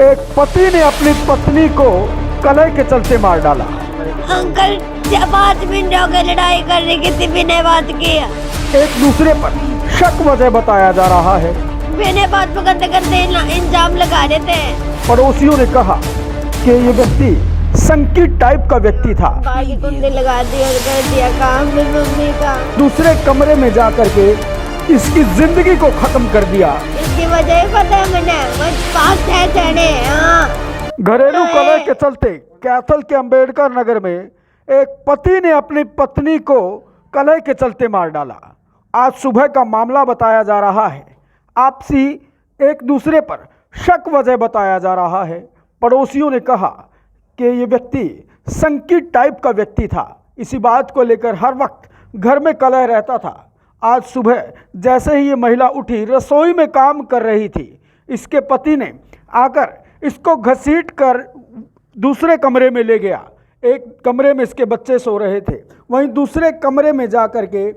एक पति ने अपनी पत्नी को कलह के चलते मार डाला। अंकल 5 मिनट हो गए लड़ाई करने की थी, बिना बात किया। एक दूसरे पर शक वजह बताया जा रहा है। बिना बात पर गंदे गंदे इंजाम लगा रहे थे। पड़ोसियों ने कहा कि ये व्यक्ति संकीट टाइप का व्यक्ति था। बाहर की कुंडी लगा दी और कर दिया काम मेरी मम्मी का। दूसरे कमरे में जाकर के इसकी जिंदगी को खत्म कर दिया। इसकी वजह ही पता है मैंने, बस 5 है चढ़े। घरेलू कलह के चलते कैथल के अंबेडकर नगर में एक पति ने अपनी पत्नी को कलह के चलते मार डाला। आज सुबह का मामला बताया जा रहा है। आपसी एक दूसरे पर शक वजह बताया जा रहा है। पड़ोसियों ने कहा कि ये व्यक्ति संकीट टाइप का व्यक्ति था। इसी बात को लेकर हर वक्त घर में कलह रहता था। आज सुबह जैसे ही ये महिला उठी, रसोई में काम कर रही थी, इसके पति ने आकर इसको घसीट कर दूसरे कमरे में ले गया। एक कमरे में इसके बच्चे सो रहे थे, वहीं दूसरे कमरे में जा कर के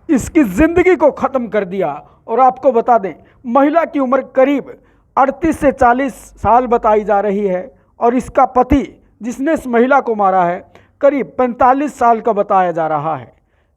इसकी ज़िंदगी को ख़त्म कर दिया। और आपको बता दें, महिला की उम्र करीब 38 से 40 साल बताई जा रही है और इसका पति जिसने इस महिला को मारा है करीब 45 साल का बताया जा रहा है।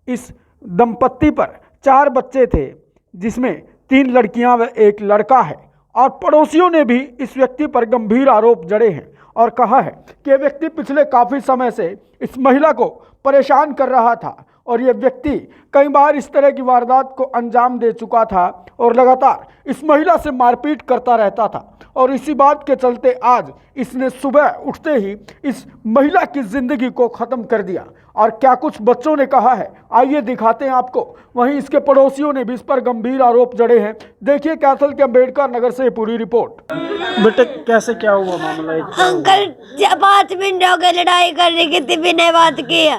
इस दंपत्ति पर 4 बच्चे थे, जिसमें 3 लड़कियां व 1 लड़का है। और पड़ोसियों ने भी इस व्यक्ति पर गंभीर आरोप जड़े हैं और कहा है कि यह व्यक्ति पिछले काफ़ी समय से इस महिला को परेशान कर रहा था और यह व्यक्ति कई बार इस तरह की वारदात को अंजाम दे चुका था और लगातार इस महिला से मारपीट करता रहता था। और इसी बात के चलते आज इसने सुबह उठते ही इस महिला की ज़िंदगी को ख़त्म कर दिया। और क्या कुछ बच्चों ने कहा है, आइए दिखाते हैं आपको। वहीं इसके पड़ोसियों ने भी इस पर गंभीर आरोप जड़े हैं। देखिए कैथल के अंबेडकर नगर से पूरी रिपोर्ट। बेटे कैसे क्या हुआ मामला? अंकल 5 मिनट हो गए लड़ाई करने की थी, बिना बात किया।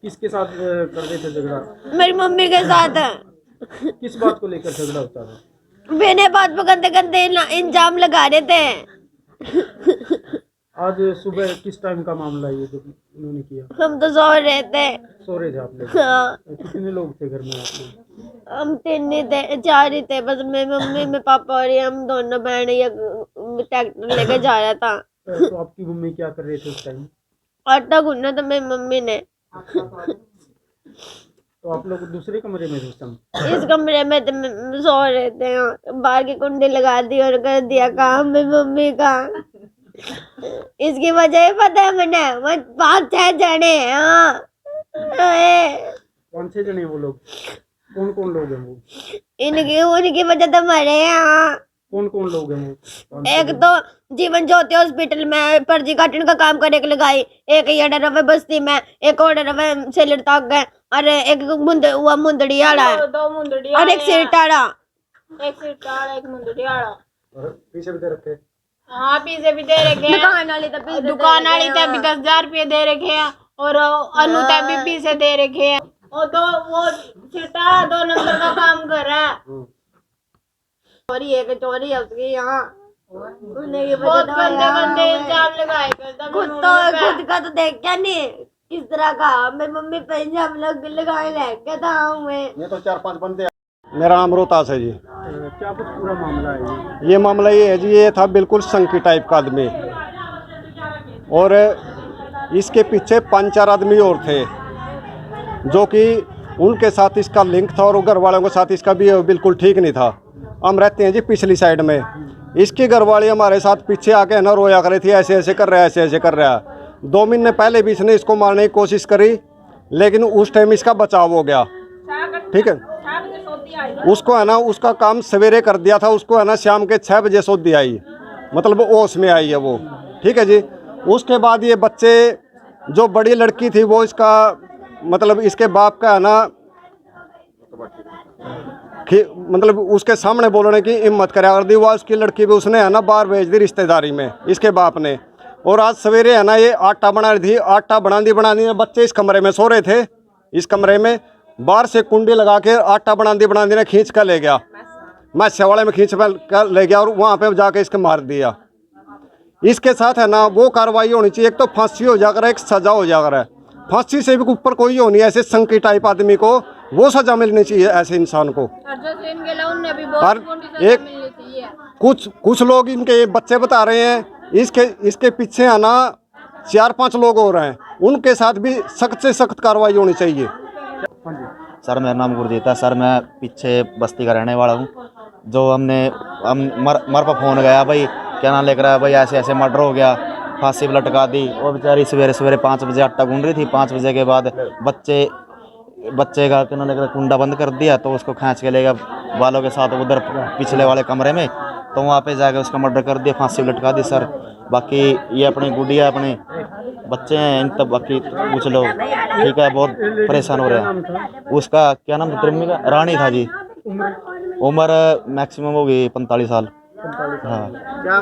किसके साथ कर रहे थे झगड़ा? मेरी मम्मी के साथ। किस बात को लेकर झगड़ा होता है? बिना बात पर गंदे गंदे इंजाम लगा रहे थे। आज सुबह किस टाइम का मामला है ये जो उन्होंने किया? हम तो सो रहे थे। सो रहे थे आप लोग? हाँ। कितने लोग थे घर में आप लोग? हम 3 ही थे, 4 ही थे बस। मेरी मम्मी, मेरे पापा और हम दोनों बहन। ये ट्रैक्टर लेके जा रहा था। तो आपकी मम्मी क्या कर रहे थे उस टाइम? आटा गूंना था मेरी मम्मी ने। तो आप लोग दूसरे कमरे में थे उस टाइम? इस कमरे में तो सो रहे थे। बाहर की कुंडी लगा दी और कर दिया काम मेरी मम्मी का। इसकी वजह ही पता है मैंने, 5-6 जने। कौन से जने वो लोग? कौन कौन लोग हैं वो? उनकी वजह तो मरे हैं। कौन कौन लोग हैं वो? एक तो जीवन ज्योति हॉस्पिटल में पर्ची काटने का काम करने के लगाई, एक ये रवे बस्ती में, एक और रवे सेलर तक है, और एक मुंदड़ी आड़ा है, 2 मुंदड़ी और एक सिरटाड़ा, एक मुंदड़ी आड़ा। पीछे भी दे रखे? हाँ पीछे भी दे रखे हैं। दुकान वाली तब भी 10,000 रुपये दे रखे हैं और अनु तब भी पीछे दे रखे हैं। और तो वो सिरटाड़ा 2 नंबर का काम कर रहा है। चोरी है कि चोरी है उसकी यहाँ। बहुत गंदे गंदे इल्जाम लगाए करता। खुद का तो देख क्या नहीं किस तरह का। मेरी मम्मी पे इल्जाम लगाए लेके था मैं। ये तो 4-5 बंदे। मेरा नाम रोहतास है जी। क्या कुछ पूरा मामला है? ये मामला ये है जी, ये था बिल्कुल संकी टाइप का आदमी और इसके पीछे 5-4 आदमी और थे जो कि उनके साथ इसका लिंक था और घर वालों के साथ इसका भी बिल्कुल ठीक नहीं था। हम रहते हैं जी पिछली साइड में। इसकी घरवाली हमारे साथ पीछे आके है ना रोया कर रही थी, ऐसे ऐसे कर रहा है, ऐसे ऐसे कर रहा है। 2 महीने पहले भी इसने इसको मारने की कोशिश करी, लेकिन उस टाइम इसका बचाव हो गया। ठीक है, उसको है ना उसका काम सवेरे कर दिया था। उसको है ना शाम के 6 बजे सोती आई, मतलब होश में आई है वो। ठीक है जी। उसके बाद ये बच्चे, जो बड़ी लड़की थी वो इसका मतलब इसके बाप का है ना मतलब उसके सामने बोलने की हिम्मत करा कर दी। वो उसकी लड़की भी उसने है ना बाहर भेज दी रिश्तेदारी में इसके बाप ने। और आज सवेरे है ना ये आटा बना रही थी। आटा बनानी बच्चे इस कमरे में सो रहे थे। इस कमरे में बाहर से कुंडी लगा के आटा बनानी ने खींच कर ले गया। मैं सेवाड़े में खींच कर ले गया और वहाँ पे जाके इसके मार दिया। इसके साथ है ना वो कार्रवाई होनी चाहिए। एक तो फांसी हो जाकर एक सजा हो जाकर है। फांसी से भी ऊपर कोई होनी है। ऐसे संकी टाइप आदमी को वो सजा मिलनी चाहिए ऐसे इंसान को। और जो भी हर एक कुछ लोग इनके बच्चे बता रहे हैं इसके पीछे आना 4-5 लोग और हैं, उनके साथ भी सख्त से सख्त कार्रवाई होनी चाहिए। सर मेरा नाम गुरजीत है सर, मैं पीछे बस्ती का रहने वाला हूँ। जो मर पर फ़ोन गया भाई क्या नाम लेकर आया भाई, ऐसे ऐसे मर्डर हो गया, फांसी पर लटका दी। वो बेचारी सवेरे 5 बजे आटा गूंद रही थी। 5 बजे के बाद बच्चे का क्या नाम लेकर कुंडा बंद कर दिया, तो उसको खींच के ले गया बालों के साथ उधर पिछले वाले कमरे में, तो वहाँ पे जाकर उसका मर्डर कर दिया, फांसी पर लटका दी सर। बाकी ये अपनी गुड़िया अपने बच्चे हैं, इन तब बाकी पूछ लो, ठीक है, बहुत परेशान हो रहे हैं। उसका क्या नाम था तिरमी का? रानी था जी। उम्र मैक्सिमम होगी 45 साल। हाँ क्या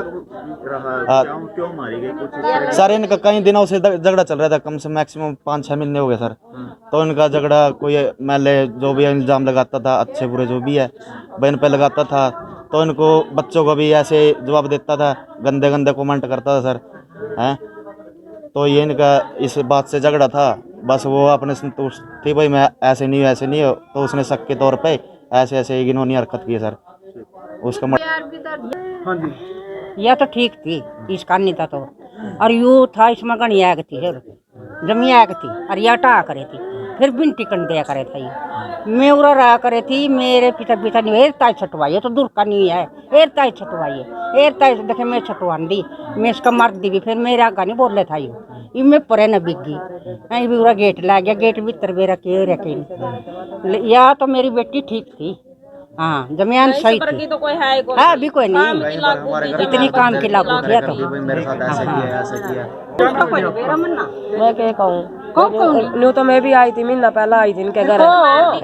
रहा, क्यों मारी गई कुछ? सर इनका कई दिनों से झगड़ा चल रहा था, कम से मैक्सिमम 5-6 महीने हो गए सर। तो इनका झगड़ा कोई मैले जो भी इल्ज़ाम लगाता था, अच्छे बुरे जो भी है बहन पे लगाता था, तो इनको बच्चों को भी ऐसे जवाब देता था, गंदे गंदे कमेंट करता था सर हैं। तो ये इनका इस बात से झगड़ा था, बस वो अपने संतुष्ट थी भाई मैं ऐसे नहीं हो, तो उसने शक के तौर पे ऐसे इन्होंने हरकत की सर। उसका हाँ जी, यह तो ठीक थी, इसका नहीं था तो। और यू था इसमें गणी आग थी सर, जमी आग थी और यह टा करे थी, फिर बिन टिकन दिया करे था ये। मैं उरा रहा करे थी, मेरे पिता नहीं एरता छटवाई, तो दूर का नहीं है, एरता छटवाई एरता देखे मैं छटवान दी, मैं इसका मार दी भी, फिर मेरा आगा नहीं बोल था ये मैं परे न बिक गई। भी पूरा गेट ला गया, गेट भीतर भी रखे या तो मेरी बेटी ठीक थी। हाँ जमीन सही थी, तो कोई है हाँ भी कोई नहीं, इतनी काम की लागू किया तो मेरे साथ ऐसे किया ऐसे किया। मैं क्या कहूँ, न्यू तो मैं भी आई थी, महीना पहले आई थी इनके घर।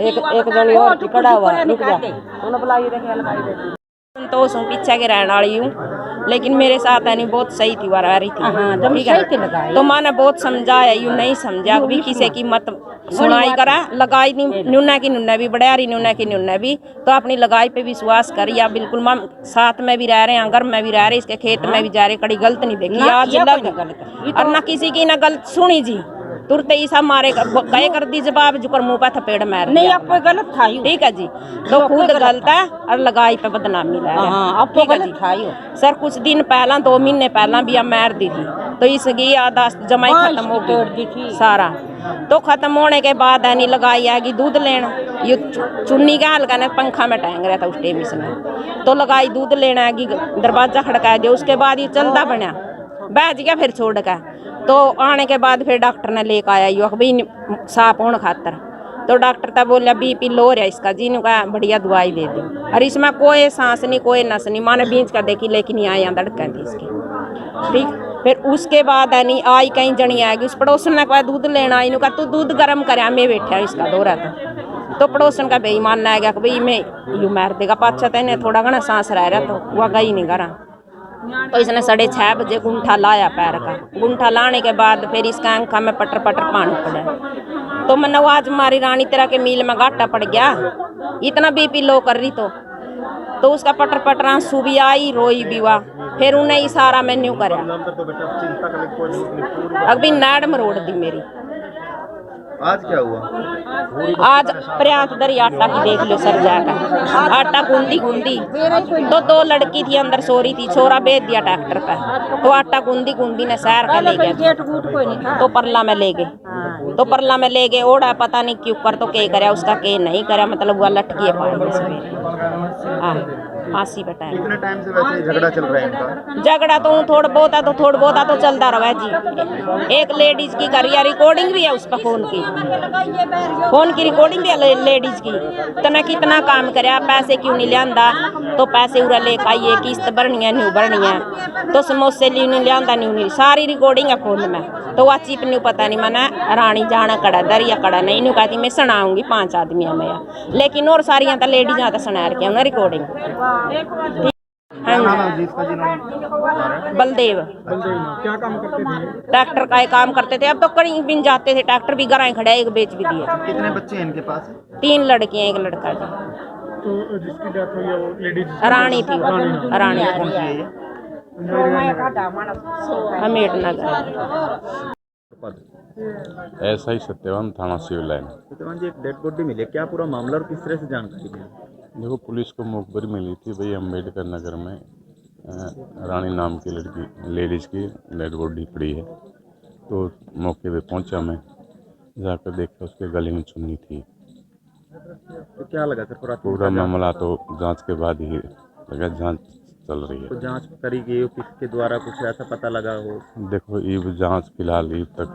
एक जनी और खड़ा हुआ रुक जा, उन्होंने बुलाई देखे संतोष हूँ, पीछे के रहने वाली हूँ, लेकिन मेरे साथ है नहीं बहुत सही थी, वार आ रही थी, ठीक है। तो मैंने बहुत समझाया, यूँ नहीं समझा भी, किसी की मत सुनाई करा, लगाई नहीं, नुन्ना की नुन्ना भी बढ़िया रही, नुन्ना की नुन्ना भी, तो अपनी लगाई पे विश्वास कर, या बिल्कुल माम साथ में भी रह रहे हैं, घर में भी रह रहे, इसके खेत में भी जा रहे, कड़ी गलत नहीं देखी आज लग, और ना किसी की ना गलत सुनी जी, तुरते ही सब मारे गए कर दी जवाब, जो कर मुँह पे थपेड़ मार नहीं, आप कोई गलत था ही, ठीक है जी। तो खुद गलत है और लगाई पे बदनामी ला रहा है, आप ठीक है गलत जी। था ही। सर कुछ दिन पहला 2 महीने पहला भी मार दी थी, तो इसकी यादाश्त जमाई खत्म हो गई सारा। तो खत्म होने के बाद है नहीं लगाई आएगी दूध लेना, ये चुन्नी का हल्का ने पंखा में टांग रहा था उस टाइम इसमें, तो लगाई दूध लेना आएगी, दरवाजा खड़का दिया, उसके बाद ये चलता बना बैठ गया, फिर छोड़ का। तो आने के बाद फिर डॉक्टर ने लेकर आया यो भाई साफ होने खातर, तो डॉक्टर तब बोला BP लो है इसका जी, ने कहा बढ़िया दवाई दे दी, और इसमें कोई सांस नहीं कोई नस नहीं, माने बीच का देखी लेकिन यहाँ धड़कन थी इसकी, ठीक। फिर उसके बाद है नहीं आई कहीं जनी आएगी, उस पड़ोसन ने कहा दूध लेना आई, कहा तू दूध गर्म कर, मैं बैठा इसका दौरा था, तो पड़ोसन का बेईमान आ गया कि भाई मैं यूँ मार देगा, पाछा तेने थोड़ा घना सांस रह रहा, तो वह गई नहीं करा। तो इसने 6:30 बजे गुंठा लाया पैर का, गुंठा लाने के बाद फिर इसका आंखा में पटर पानी पड़ा, तो मैंने आज मारी रानी तेरा के मील में घाटा पड़ गया, इतना BP लो कर रही, तो उसका पटर आंसू भी आई, रोई भी हुआ, फिर उन्हें इशारा मैन्यू कर अभी नाड़ मरोड़ दी मेरी। आज क्या हुआ? आज प्रयांत दरी आटा की देख लो सर, जाकर आटा गूंदी तो 2 लड़की थी अंदर सो रही थी, छोरा भेज दिया ट्रैक्टर पर, तो आटा गूंदी ने शहर का ले गया, तो परला में ले गए, ओढ़ा पता नहीं क्यों कर, तो के कराया उसका के नहीं कराया, मतलब वह लटकी है फांसी पे टाइम। कितने टाइम से वैसे झगड़ा चल रहा है इनका? झगड़ा तो थोड़ा बहुत तो चलता रहा जी। एक लेडीज की करिया रिकॉर्डिंग भी है उस पर, फोन की रिकॉर्डिंग भी है लेडीज की, तना कितना काम करे, पैसे क्यों नहीं लियांदा, तो पैसे उरा लेकर आइए, किस्त भरनी है न्यू भरनी है, तो समोसे ली नहीं लियांदा न्यू, सारी रिकॉर्डिंग है फोन में, तो वह चिप न्यू पता नहीं मैंने रानी जाना कड़ा दर या कड़ा नहीं, न्यू कहती मैं सुनाऊंगी 5 आदमी में, लेकिन और सारियाँ तो लेडीज यहाँ तो सुना रखी है रिकॉर्डिंग। बलदेव क्या काम करते थे? ट्रैक्टर का काम करते थे, अब तो कहीं भी जाते थे, ट्रैक्टर भी घर खड़े एक बेच भी दिए। कितने बच्चे हैं इनके पास? 3 लड़कियां 1 लड़का जी। तो जिसकी डेथ हुई है वो लेडीज रानी थी, रानी हमेट नगर। ऐसा ही सत्यवान थाना सिविल लाइन। सत्यवान जी, एक डेड बॉडी मिली, क्या पूरा मामला और किस तरह से जानकारी मिली? देखो पुलिस को मुखबरी मिली थी भाई अम्बेडकर नगर में रानी नाम की लड़की लेडीज़ की डेड बॉडी पड़ी है। तो मौके पे पहुंचा मैं, जाकर देखा उसके गले में चुन्नी थी। तो क्या लगा सर पूरा मामला तो जांच के बाद ही लगा, जांच चल रही है। तो जांच करी गई, किसके द्वारा कुछ ऐसा पता लगा हो? देखो ये जांच फिलहाल ईद तक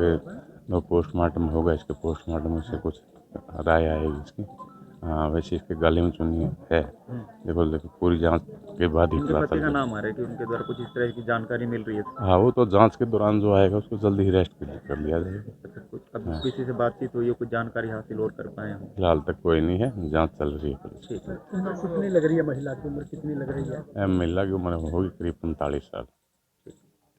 जो पोस्टमार्टम होगा, इसके पोस्टमार्टम से कुछ राय आएगी इसकी। हाँ, वैसे इसके गले में चुन्नी है। देखो पूरी जांच के बाद ही उनके पता पति का चलेगा। नाम आ रहा है कि उनके द्वारा कुछ इस तरह की जानकारी मिल रही है। हाँ, वो तो जांच के दौरान जो आएगा उसको जल्दी ही अरेस्ट कर लिया जाएगा। अच्छा, कुछ अब किसी से बातचीत हुई है, कुछ जानकारी हासिल और कर पाए हम? फिलहाल तक कोई नहीं है, जांच चल रही है पुलिस। ठीक है। कितनी लग रही है महिला की उम्र, कितनी लग रही है? महिला की उम्र होगी करीब 45 साल।